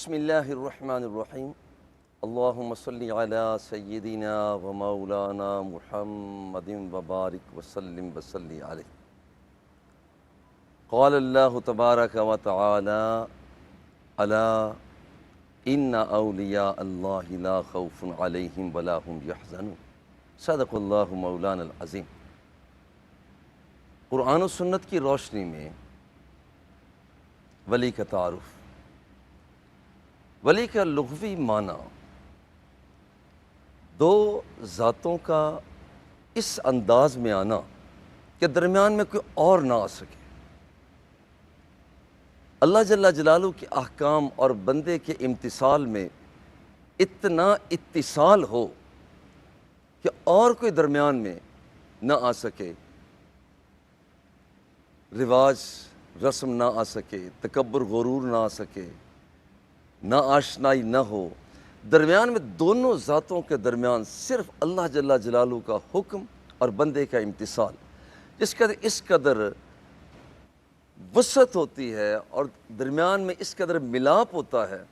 بسم اللہ الرحمن الرحیم اللہم صلی علی سیدنا و مولانا محمد وبارک وسلم وصلی علیہ۔ قال اللہ تبارک و تعالی الا ان اولیاء اللہ لا خوف علیہم ولا هم یحزنون۔ صدق اللہ مولانا العظیم۔ قرآن و سنت کی روشنی میں ولی کا تعارف، ولی کا لغوی معنی دو ذاتوں کا اس انداز میں آنا کہ درمیان میں کوئی اور نہ آ سکے۔ اللہ جل جلالہ کے احکام اور بندے کے امتثال میں اتنا اتصال ہو کہ اور کوئی درمیان میں نہ آ سکے، رواج رسم نہ آ سکے، تکبر غرور نہ آ سکے، نہ آشنائی نہ ہو، درمیان میں دونوں ذاتوں کے درمیان صرف اللہ جل جلالہ کا حکم اور بندے کا امتثال، جس قدر اس قدر وسعت ہوتی ہے اور درمیان میں اس قدر ملاپ ہوتا ہے،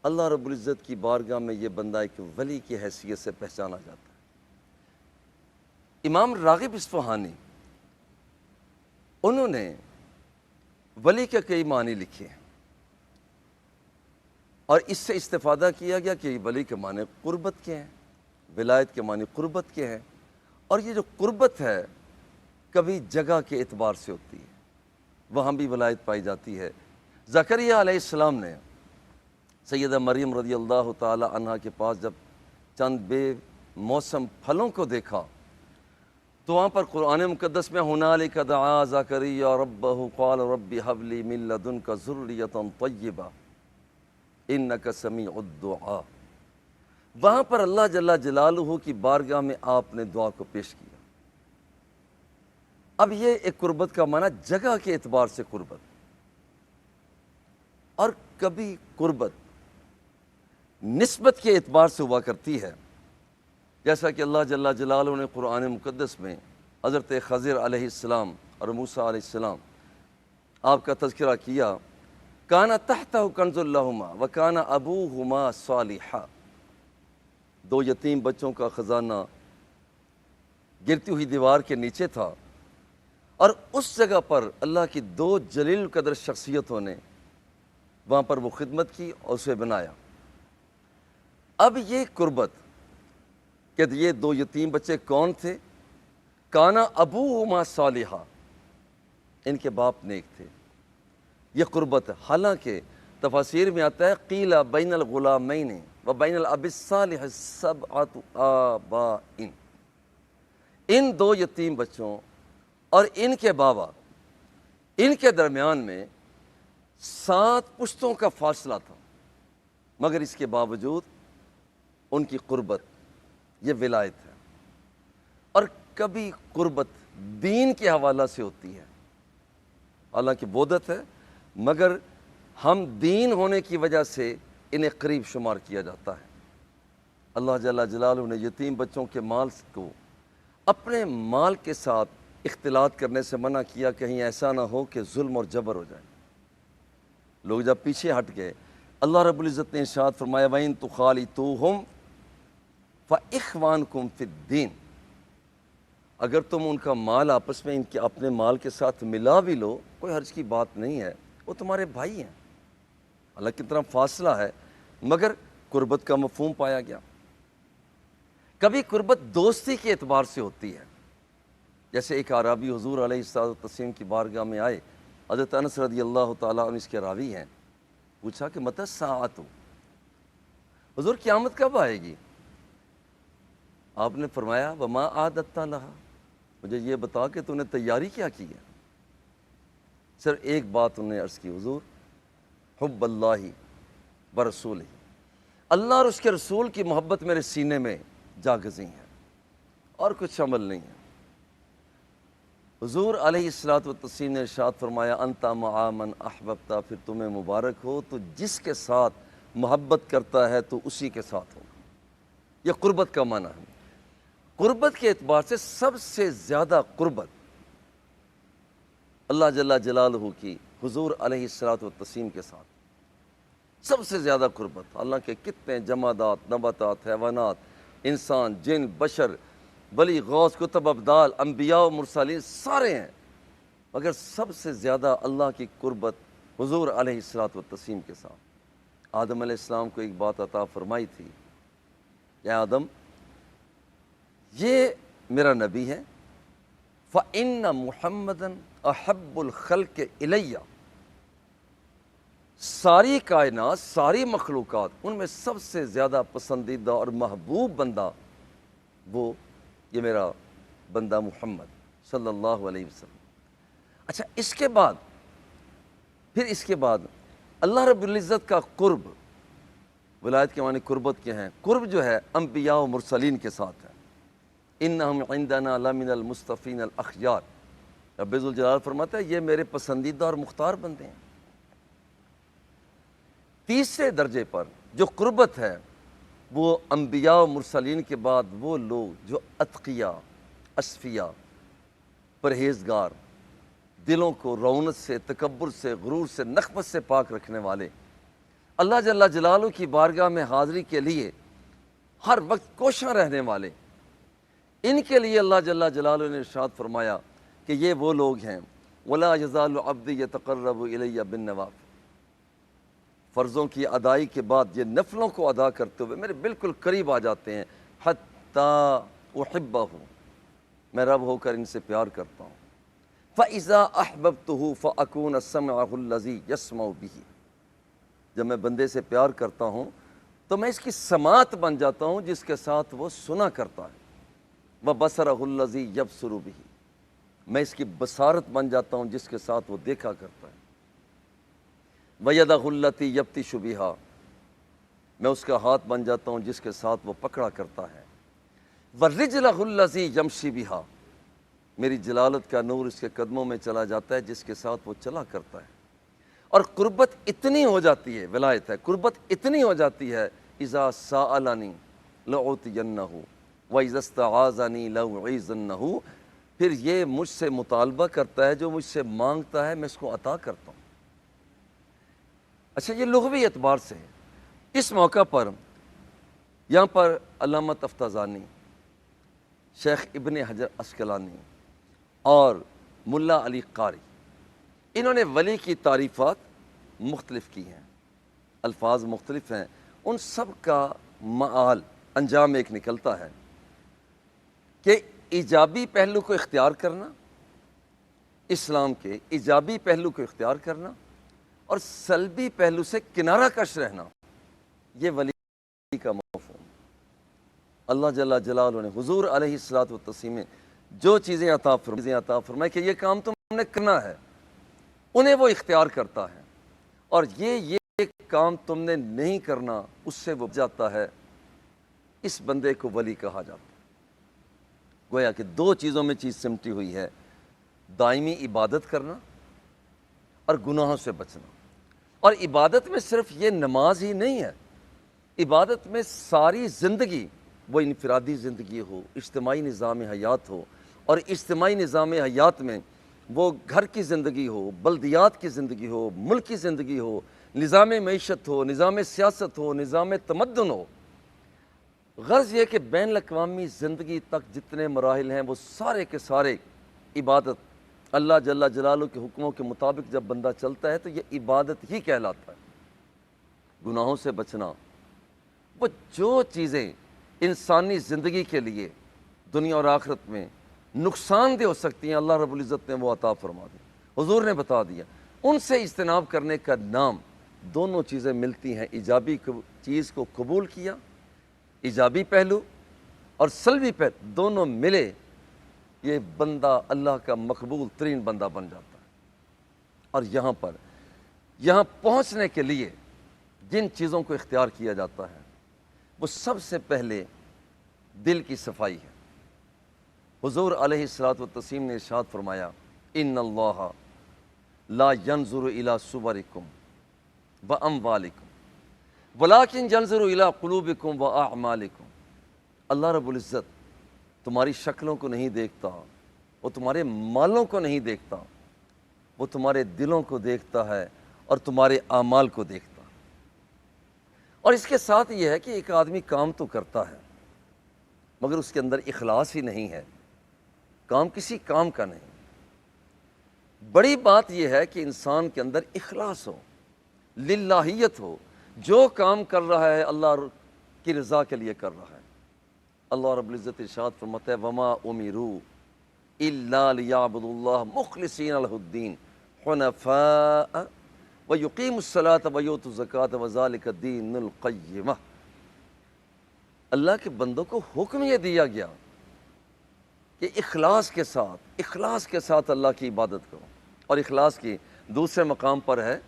اللہ رب العزت کی بارگاہ میں یہ بندہ ایک ولی کی حیثیت سے پہچانا جاتا ہے۔ امام راغب اصفہانی انہوں نے ولی کے کئی معنی لکھے ہیں اور اس سے استفادہ کیا گیا کہ ولی کے معنی قربت کے ہیں، ولایت کے معنی قربت کے ہیں، اور یہ جو قربت ہے کبھی جگہ کے اعتبار سے ہوتی ہے، وہاں بھی ولایت پائی جاتی ہے۔ زکریا علیہ السلام نے سیدہ مریم رضی اللہ تعالی عنہا کے پاس جب چند بے موسم پھلوں کو دیکھا تو وہاں پر قرآن مقدس میں ہنالک دعا زکریا ربہ قال رب ہب لی من لدنک ذریۃ طیبہ انک سمیع الدعاء، وہاں پر اللہ جل جلالہ کی بارگاہ میں آپ نے دعا کو پیش کیا۔ اب یہ ایک قربت کا معنی جگہ کے اعتبار سے قربت، اور کبھی قربت نسبت کے اعتبار سے ہوا کرتی ہے، جیسا کہ اللہ جل جلالہ نے قرآن مقدس میں حضرت خضر علیہ السلام اور موسیٰ علیہ السلام آپ کا تذکرہ کیا۔ کانا تحتہ کنز لہما وکانا ابوہما صالحا، دو یتیم بچوں کا خزانہ گرتی ہوئی دیوار کے نیچے تھا، اور اس جگہ پر اللہ کی دو جلیل قدر شخصیتوں نے وہاں پر وہ خدمت کی اور اسے بنایا۔ اب یہ قربت کہ یہ دو یتیم بچے کون تھے؟ کانا ابوہما صالحا، ان کے باپ نیک تھے، یہ قربت ہے۔ حالانکہ تفاسیر میں آتا ہے قیل بین الغلامین و بین الاب الصالح سبعۃ آباء، ان دو یتیم بچوں اور ان کے بابا، ان کے درمیان میں 7 پشتوں کا فاصلہ تھا، مگر اس کے باوجود ان کی قربت یہ ولایت ہے۔ اور کبھی قربت دین کے حوالہ سے ہوتی ہے، حالانکہ بودت ہے مگر ہم دین ہونے کی وجہ سے انہیں قریب شمار کیا جاتا ہے۔ اللہ جل جلالہ نے یتیم بچوں کے مال کو اپنے مال کے ساتھ اختلاط کرنے سے منع کیا، کہیں ایسا نہ ہو کہ ظلم اور جبر ہو جائے۔ لوگ جب پیچھے ہٹ گئے، اللہ رب العزت نے ارشاد فرمایا وَإِن تُخَالِطُوهُمْ فَإِخْوَانُكُمْ فِي الدِّينِ، اگر تم ان کا مال آپس میں ان کے اپنے مال کے ساتھ ملا بھی لو، کوئی حرج کی بات نہیں ہے، وہ تمہارے بھائی ہیں۔ حالانکہ اتنا فاصلہ ہے مگر قربت کا مفہوم پایا گیا۔ کبھی قربت دوستی کے اعتبار سے ہوتی ہے، جیسے ایک اعرابی حضور علیہ الصلوۃ والتسلیم کی بارگاہ میں آئے، حضرت انس رضی اللہ تعالیٰ عنہ اس کے راوی ہیں، پوچھا کہ متی الساعۃ، حضور قیامت کب آئے گی؟ آپ نے فرمایا وما اعددت لہا، مجھے یہ بتا کہ تو نے تیاری کیا کی ہے۔ صرف ایک بات انہوں نے عرض کی، حضور حب اللہ ورسولہ، اللہ اور اس کے رسول کی محبت میرے سینے میں جاگزی ہے، اور کچھ عمل نہیں ہے۔ حضور علیہ الصلوۃ والتسلیم نے ارشاد فرمایا انت مع من احببت، پھر تمہیں مبارک ہو تو جس کے ساتھ محبت کرتا ہے تو اسی کے ساتھ ہوگا۔ یہ قربت کا معنی ہے۔ قربت کے اعتبار سے سب سے زیادہ قربت اللہ جل جلالہ کی حضور علیہ الصلوۃ والتسلیم کے ساتھ، سب سے زیادہ قربت، حالانکہ کتنے جمادات، نباتات، حیوانات، انسان، جن، بشر، ولی، غوث، کتب، ابدال، انبیاء و مرسلین سارے ہیں، مگر سب سے زیادہ اللہ کی قربت حضور علیہ الصلوۃ والتسلیم کے ساتھ۔ آدم علیہ السلام کو ایک بات عطا فرمائی تھی، کہ آدم یہ میرا نبی ہے، فَإِنَّ مُحَمَّدًا أَحَبُّ الْخَلْقِ إِلَيَّ، ساری کائنات، ساری مخلوقات، ان میں سب سے زیادہ پسندیدہ اور محبوب بندہ وہ یہ میرا بندہ محمد صلی اللہ علیہ وسلم۔ اچھا، اس کے بعد اللہ رب العزت کا قرب، ولایت کے معنی قربت کے ہیں، قرب جو ہے انبیاء و مرسلین کے ساتھ ہے۔ انہم عندنا لمن المصطفین الاخیار، رب ذوالجلال فرماتا ہے یہ میرے پسندیدہ اور مختار بندے ہیں۔ تیسرے درجے پر جو قربت ہے وہ انبیاء و مرسلین کے بعد وہ لوگ جو اتقیاء، اصفیاء، پرہیزگار، دلوں کو رونت سے، تکبر سے، غرور سے، نخوت سے پاک رکھنے والے، اللہ جل جلالہ کی بارگاہ میں حاضری کے لیے ہر وقت کوشاں رہنے والے، ان کے لیے اللہ جل جلالہ نے ارشاد فرمایا کہ یہ وہ لوگ ہیں وَلَا يَزَالُ عَبْدِي يَتَقَرَّبُ إِلَيَّ بِالنَّوَافِلِ، فرضوں کی ادائی کے بعد یہ نفلوں کو ادا کرتے ہوئے میرے بالکل قریب آ جاتے ہیں، حَتَّى أُحِبَّهُ، میں رب ہو کر ان سے پیار کرتا ہوں۔ فَإِذَا أَحْبَبْتُهُ فَأَكُونَ السَّمْعَهُ الَّذِي يَسْمَعُ بِهِ، جب میں بندے سے پیار کرتا ہوں تو میں اس کی سماعت بن جاتا ہوں جس کے ساتھ وہ سنا کرتا ہے۔ وَبَصَرَهُ الَّذِي يَبْصُرُ بِهِ، میں اس کی بصارت بن جاتا ہوں جس کے ساتھ وہ دیکھا کرتا ہے۔ وَيَدَهُ الَّتِي يَبْطِشُ بِهَا، میں اس کا ہاتھ بن جاتا ہوں جس کے ساتھ وہ پکڑا کرتا ہے۔ وَرِجْلَهُ الَّذِي يَمْشِي بِهَا، میری جلالت کا نور اس کے قدموں میں چلا جاتا ہے جس کے ساتھ وہ چلا کرتا ہے۔ اور قربت اتنی ہو جاتی ہے، ولایت ہے، قربت اتنی ہو جاتی ہے، اِذَا سَأَلَنِي لَأُعْطِيَنَّهُ وَإِذَا اسْتَعَاذَنِي لَأُعِيذَنَّهُ، پھر یہ مجھ سے مطالبہ کرتا ہے، جو مجھ سے مانگتا ہے میں اس کو عطا کرتا ہوں۔ اچھا، یہ لغوی اعتبار سے ہے۔ اس موقع پر یہاں پر علامہ تفتازانی، شیخ ابن حجر عسقلانی اور ملا علی قاری، انہوں نے ولی کی تعریفات مختلف کی ہیں، الفاظ مختلف ہیں، ان سب کا معال، انجام ایک نکلتا ہے کہ ایجابی پہلو کو اختیار کرنا، اسلام کے ایجابی پہلو کو اختیار کرنا اور سلبی پہلو سے کنارہ کش رہنا، یہ ولی کا مفہوم۔ اللہ جل جلالہ نے حضور علیہ الصلوۃ والتسلیم میں جو چیزیں عطا فرمائے کہ یہ کام تم نے کرنا ہے، انہیں وہ اختیار کرتا ہے، اور یہ کام تم نے نہیں کرنا، اس سے وہ جاتا ہے، اس بندے کو ولی کہا جاتا ہے۔ گویا کہ دو چیزوں میں چیز سمٹی ہوئی ہے، دائمی عبادت کرنا اور گناہوں سے بچنا۔ اور عبادت میں صرف یہ نماز ہی نہیں ہے، عبادت میں ساری زندگی، وہ انفرادی زندگی ہو، اجتماعی نظام حیات ہو، اور اجتماعی نظام حیات میں وہ گھر کی زندگی ہو، بلدیات کی زندگی ہو، ملک کی زندگی ہو، نظام معیشت ہو، نظام سیاست ہو، نظام تمدن ہو، غرض یہ کہ بین الاقوامی زندگی تک جتنے مراحل ہیں وہ سارے کے سارے عبادت، اللہ جل جلالہ کے حکموں کے مطابق جب بندہ چلتا ہے تو یہ عبادت ہی کہلاتا ہے۔ گناہوں سے بچنا، وہ جو چیزیں انسانی زندگی کے لیے دنیا اور آخرت میں نقصان دہ ہو سکتی ہیں، اللہ رب العزت نے وہ عطا فرما دی، حضور نے بتا دیا، ان سے اجتناب کرنے کا نام، دونوں چیزیں ملتی ہیں، ایجابی چیز کو قبول کیا، ایجابی پہلو اور سلبی پہلو دونوں ملے، یہ بندہ اللہ کا مقبول ترین بندہ بن جاتا ہے۔ اور یہاں پہنچنے کے لیے جن چیزوں کو اختیار کیا جاتا ہے وہ سب سے پہلے دل کی صفائی ہے۔ حضور علیہ الصلوۃ والتسلیم نے ارشاد فرمایا، ان اللہ لا ينظر الى صورکم واموالکم ولکن ينظر الى قلوبکم واعمالکم، اللہ رب العزت تمہاری شکلوں کو نہیں دیکھتا، وہ تمہارے مالوں کو نہیں دیکھتا، وہ تمہارے دلوں کو دیکھتا ہے اور تمہارے اعمال کو دیکھتا ہے۔ اور اس کے ساتھ یہ ہے کہ ایک آدمی کام تو کرتا ہے مگر اس کے اندر اخلاص ہی نہیں ہے، کام کسی کام کا نہیں۔ بڑی بات یہ ہے کہ انسان کے اندر اخلاص ہو، للہیت ہو، جو کام کر رہا ہے اللہ کی رضا کے لیے کر رہا ہے۔ اللہ رب العزت ارشاد فرماتا ہے وما امروا الا لیعبدوا اللہ مخلصین لہ الدین حنفاء ویقیموا الصلاۃ ویؤتوا الزکاۃ وذلک الدین القیمہ۔ اللہ کے بندوں کو حکم یہ دیا گیا کہ اخلاص کے ساتھ اللہ کی عبادت کرو۔ اور اخلاص کی دوسرے مقام پر ہے،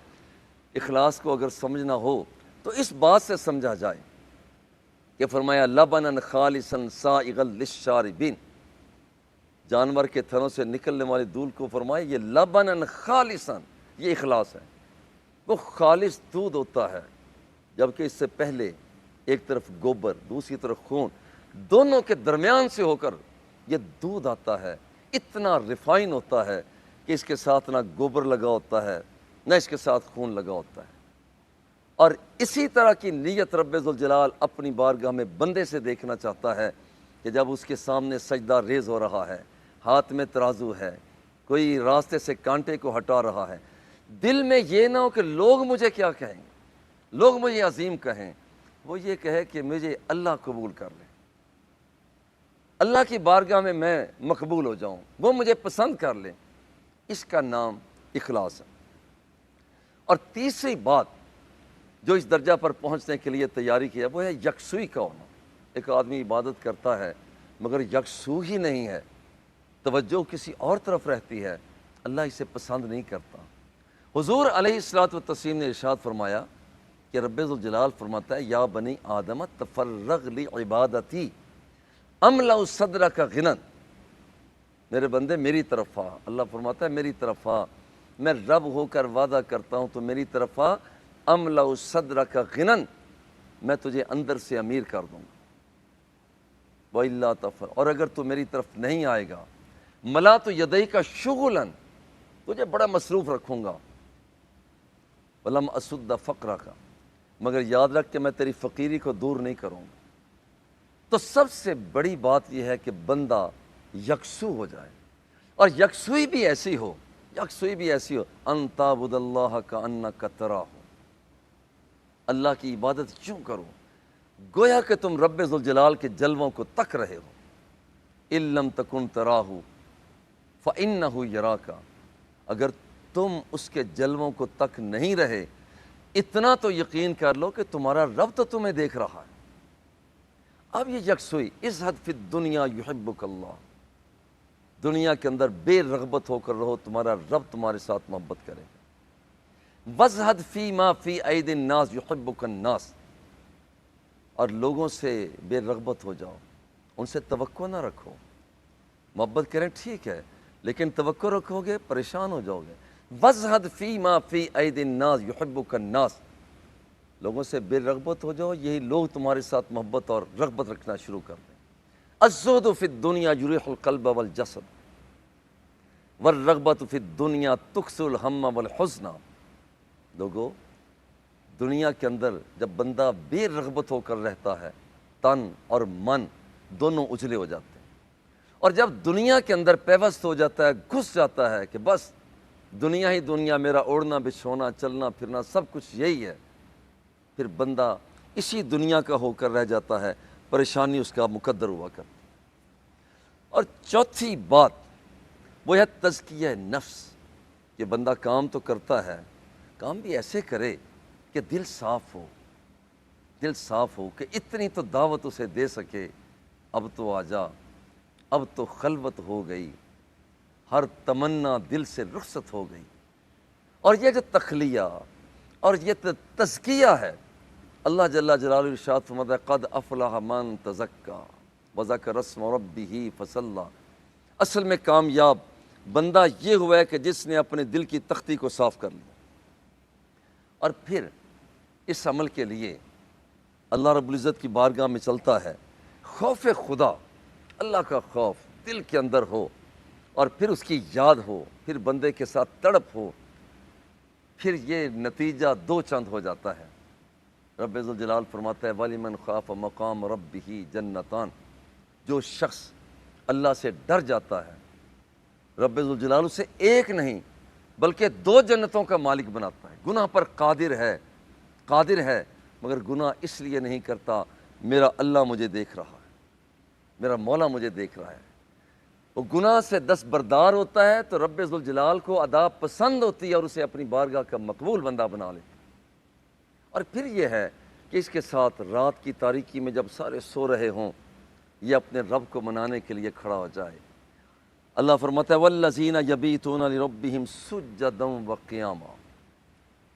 اخلاص کو اگر سمجھنا ہو تو اس بات سے سمجھا جائے کہ فرمایا لبنا خالصا سائغا للشاربین، جانور کے تھنوں سے نکلنے والے دودھ کو فرمایا یہ لبنا خالصا، یہ اخلاص ہے۔ وہ خالص دودھ ہوتا ہے، جبکہ اس سے پہلے ایک طرف گوبر دوسری طرف خون، دونوں کے درمیان سے ہو کر یہ دودھ آتا ہے، اتنا ریفائن ہوتا ہے کہ اس کے ساتھ نہ گوبر لگا ہوتا ہے نہ اس کے ساتھ خون لگا ہوتا ہے۔ اور اسی طرح کی نیت رب ذوالجلال اپنی بارگاہ میں بندے سے دیکھنا چاہتا ہے کہ جب اس کے سامنے سجدہ ریز ہو رہا ہے، ہاتھ میں ترازو ہے، کوئی راستے سے کانٹے کو ہٹا رہا ہے، دل میں یہ نہ ہو کہ لوگ مجھے کیا کہیں گے، لوگ مجھے عظیم کہیں، وہ یہ کہے کہ مجھے اللہ قبول کر لے، اللہ کی بارگاہ میں مقبول ہو جاؤں، وہ مجھے پسند کر لیں۔ اس کا نام اخلاص ہے۔ اور تیسری بات جو اس درجہ پر پہنچنے کے لیے تیاری کیا وہ ہے یکسوئی کا ہونا۔ ایک آدمی عبادت کرتا ہے مگر یکسو ہی نہیں ہے، توجہ کسی اور طرف رہتی ہے، اللہ اسے پسند نہیں کرتا۔ حضور علیہ الصلوۃ والتسلیم نے ارشاد فرمایا کہ رب ذوالجلال فرماتا ہے یا بنی آدم تفرغ لی عبادتی املأ صدرک غنی، میرے بندے میری طرف آ، اللہ فرماتا ہے میری طرف آ، میں رب ہو کر وعدہ کرتا ہوں تو میری طرف آ، املأ صدرک غنی، میں تجھے اندر سے امیر کر دوں گا۔ وَإِلَّا تَفْعَلْ، اور اگر تو میری طرف نہیں آئے گا، مَلَأْتُ يَدَيْكَ شُغُلًا، تجھے بڑا مصروف رکھوں گا، وَلَمْ أَسُدَّ فَقْرَكَ، مگر یاد رکھ کہ میں تیری فقیری کو دور نہیں کروں گا۔ تو سب سے بڑی بات یہ ہے کہ بندہ یکسو ہو جائے، اور یکسوئی بھی ایسی ہو ان تعبد اللہ کأنک تراہ، اللہ کی عبادت یوں کرو گویا کہ تم رب ذوالجلال کے جلووں کو تک رہے ہو۔ ان لم تکن تراہ فإنہ یراک، اگر تم اس کے جلووں کو تک نہیں رہے، اتنا تو یقین کر لو کہ تمہارا رب تو تمہیں دیکھ رہا ہے۔ اب یہ یکسوئی، ازہد فی الدنیا یحبک اللہ، دنیا کے اندر بے رغبت ہو کر رہو، تمہارا رب تمہارے ساتھ محبت کرے گا۔ وازہد فی ما فی ایدی الناس یحبک الناس، اور لوگوں سے بے رغبت ہو جاؤ، ان سے توقع نہ رکھو، محبت کریں ٹھیک ہے لیکن توقع رکھو گے پریشان ہو جاؤ گے۔ وازہد فی ما فی ایدی الناس یحبک الناس، لوگوں سے بے رغبت ہو جاؤ، یہی لوگ تمہارے ساتھ محبت اور رغبت رکھنا شروع کر دیں۔ الزہد فی الدنیا یریح القلب والجسد والرغبت فی الدنیا تکسر الہم والحزن۔ لوگو، دنیا کے اندر جب بندہ بے رغبت ہو کر رہتا ہے، تن اور من دونوں اجلے ہو جاتے ہیں، اور جب دنیا کے اندر پیوست ہو جاتا ہے، گھس جاتا ہے کہ بس دنیا ہی دنیا، میرا اوڑھنا بچھونا چلنا پھرنا سب کچھ یہی ہے، پھر بندہ اسی دنیا کا ہو کر رہ جاتا ہے، پریشانی اس کا مقدر ہوا کرتی۔ اور چوتھی بات وہ ہے تزکیہ نفس، کہ بندہ کام تو کرتا ہے، کام بھی ایسے کرے کہ دل صاف ہو کہ اتنی تو دعوت اسے دے سکے، اب تو آ جا، اب تو خلوت ہو گئی، ہر تمنا دل سے رخصت ہو گئی۔ اور یہ جو تخلیہ اور یہ تزکیہ ہے، اللہ جل جلالہ ارشاد فرماتا ہے قد افلح من تزکا وذکر اسم ربہ فصلی، اصل میں کامیاب بندہ یہ ہوا ہے کہ جس نے اپنے دل کی تختی کو صاف کر لیا، اور پھر اس عمل کے لیے اللہ رب العزت کی بارگاہ میں چلتا ہے، خوف خدا، اللہ کا خوف دل کے اندر ہو، اور پھر اس کی یاد ہو، پھر بندے کے ساتھ تڑپ ہو، پھر یہ نتیجہ دو چند ہو جاتا ہے۔ رب ذوالجلال فرماتا ہے وَلِمَنْ خَافَ مَقَامَ رَبِّهِ جَنَّتان، جو شخص اللہ سے ڈر جاتا ہے رب ذوالجلال اسے ایک نہیں بلکہ 2 جنتوں کا مالک بناتا ہے۔ گناہ پر قادر ہے مگر گناہ اس لیے نہیں کرتا میرا اللہ مجھے دیکھ رہا ہے، میرا مولا مجھے دیکھ رہا ہے۔ وہ گناہ سے دستبردار ہوتا ہے تو رب ذوالجلال کو ادا پسند ہوتی ہے اور اسے اپنی بارگاہ کا مقبول بندہ بنا لیتا ہے۔ اور پھر یہ ہے کہ اس کے ساتھ رات کی تاریکی میں جب سارے سو رہے ہوں یہ اپنے رب کو منانے کے لیے کھڑا ہو جائے۔ اللہ فرماتا ہے وَالَّذِينَ يَبِيتُونَ لِرَبِّهِمْ سُجَّدًا وَقِيَامًا،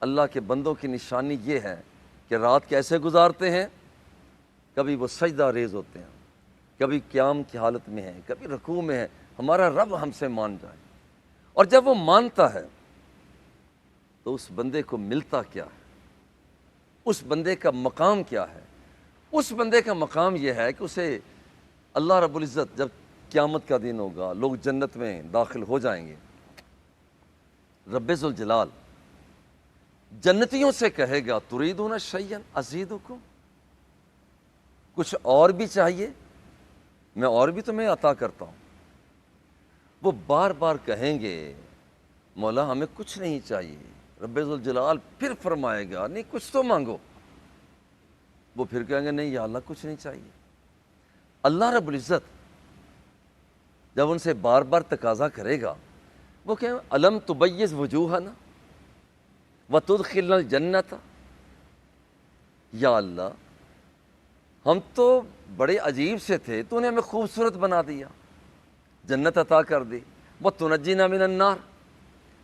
اللہ کے بندوں کی نشانی یہ ہے کہ رات کیسے گزارتے ہیں، کبھی وہ سجدہ ریز ہوتے ہیں، کبھی قیام کی حالت میں ہیں، کبھی رکوع میں ہیں، ہمارا رب ہم سے مان جائے۔ اور جب وہ مانتا ہے تو اس بندے کو ملتا کیا ہے، اس بندے کا مقام کیا ہے؟ اس بندے کا مقام یہ ہے کہ اسے اللہ رب العزت جب قیامت کا دن ہوگا، لوگ جنت میں داخل ہو جائیں گے، رب ذوالجلال جنتیوں سے کہے گا تریدون شیئا ازیدکم، کچھ اور بھی چاہیے، میں اور بھی تمہیں عطا کرتا ہوں۔ وہ بار بار کہیں گے مولا ہمیں کچھ نہیں چاہیے، رب ذوالجلال پھر فرمائے گا نہیں کچھ تو مانگو، وہ پھر کہیں گے نہیں یا اللہ کچھ نہیں چاہیے۔ اللہ رب العزت جب ان سے بار بار تقاضا کرے گا وہ کہیں الم تبیض وجوہنا وتدخلنا الجنت، یا اللہ ہم تو بڑے عجیب سے تھے، تو نے ہمیں خوبصورت بنا دیا، جنت عطا کر دی، وتنجینا من النار،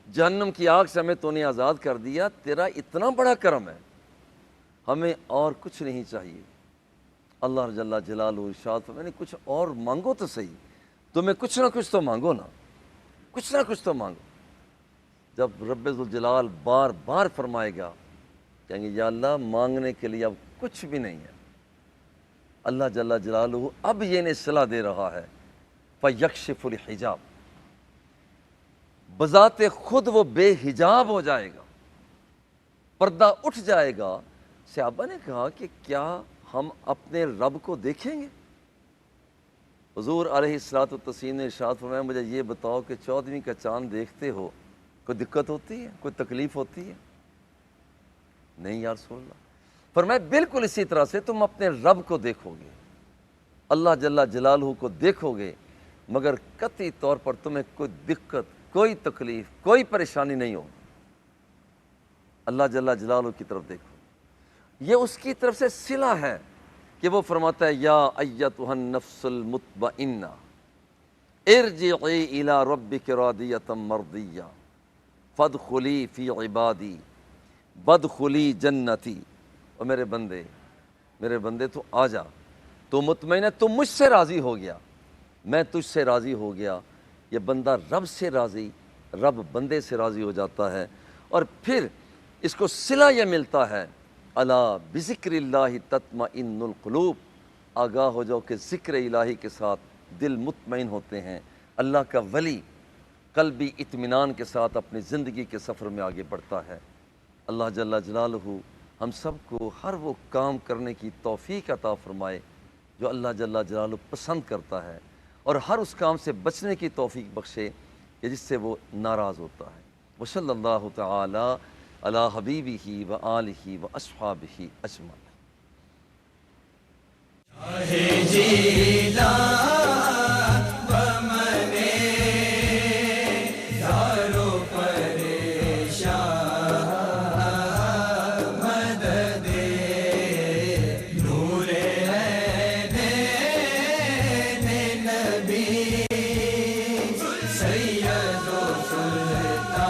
جہنم کی آگ سے ہمیں تو نے آزاد کر دیا، تیرا اتنا بڑا کرم ہے، ہمیں اور کچھ نہیں چاہیے۔ اللہ جل جلالہ ارشاد فرماتے کچھ اور مانگو تو صحیح، تمہیں کچھ نہ کچھ تو مانگو نا، کچھ نہ کچھ تو مانگو۔ جب رب ذوالجلال بار بار فرمائے گا کہیں گے یا اللہ مانگنے کے لیے اب کچھ بھی نہیں ہے۔ اللہ جل جلالہ اب یہ انہیں صلاح دے رہا ہے فَيَكْشِفُ الْحِجَابَ، بذات خود وہ بے حجاب ہو جائے گا، پردہ اٹھ جائے گا۔ صحابہ نے کہا کہ کیا ہم اپنے رب کو دیکھیں گے؟ حضور علیہ الصلوۃ والتسلیم نے ارشاد فرمایا مجھے یہ بتاؤ کہ 14ویں کا چاند دیکھتے ہو کوئی دقت ہوتی ہے، کوئی تکلیف ہوتی ہے؟ نہیں یا رسول اللہ۔ فرمایا بالکل اسی طرح سے تم اپنے رب کو دیکھو گے، اللہ جل جلالہ کو دیکھو گے، مگر قطعی طور پر تمہیں کوئی دقت، کوئی تکلیف، کوئی پریشانی نہیں ہوگی۔ اللہ جل جلالہ کی طرف دیکھو، یہ اس کی طرف سے صلہ ہے کہ وہ فرماتا ہے یا ایتھا النفس المطمئنہ ارجعی الی ربک راضیۃ مرضیہ فادخلی فی عبادی وادخلی جنتی۔ اور میرے بندے تو آ جا، تو مطمئن ہے، تو مجھ سے راضی ہو گیا، میں تجھ سے راضی ہو گیا۔ یہ بندہ رب سے راضی، رب بندے سے راضی ہو جاتا ہے، اور پھر اس کو صلہ یہ ملتا ہے الا بذکر اللہ تطمئن القلوب، آگاہ ہو جاؤ کہ ذکر الہی کے ساتھ دل مطمئن ہوتے ہیں۔ اللہ کا ولی قلبی اطمینان کے ساتھ اپنی زندگی کے سفر میں آگے بڑھتا ہے۔ اللہ جل جلالہ ہم سب کو ہر وہ کام کرنے کی توفیق عطا فرمائے جو اللہ جل جلالہ پسند کرتا ہے، اور ہر اس کام سے بچنے کی توفیق بخشے کہ جس سے وہ ناراض ہوتا ہے۔ وصلی اللہ تعالی علی حبیبہ و آلہ و اصحابہ اجمعین۔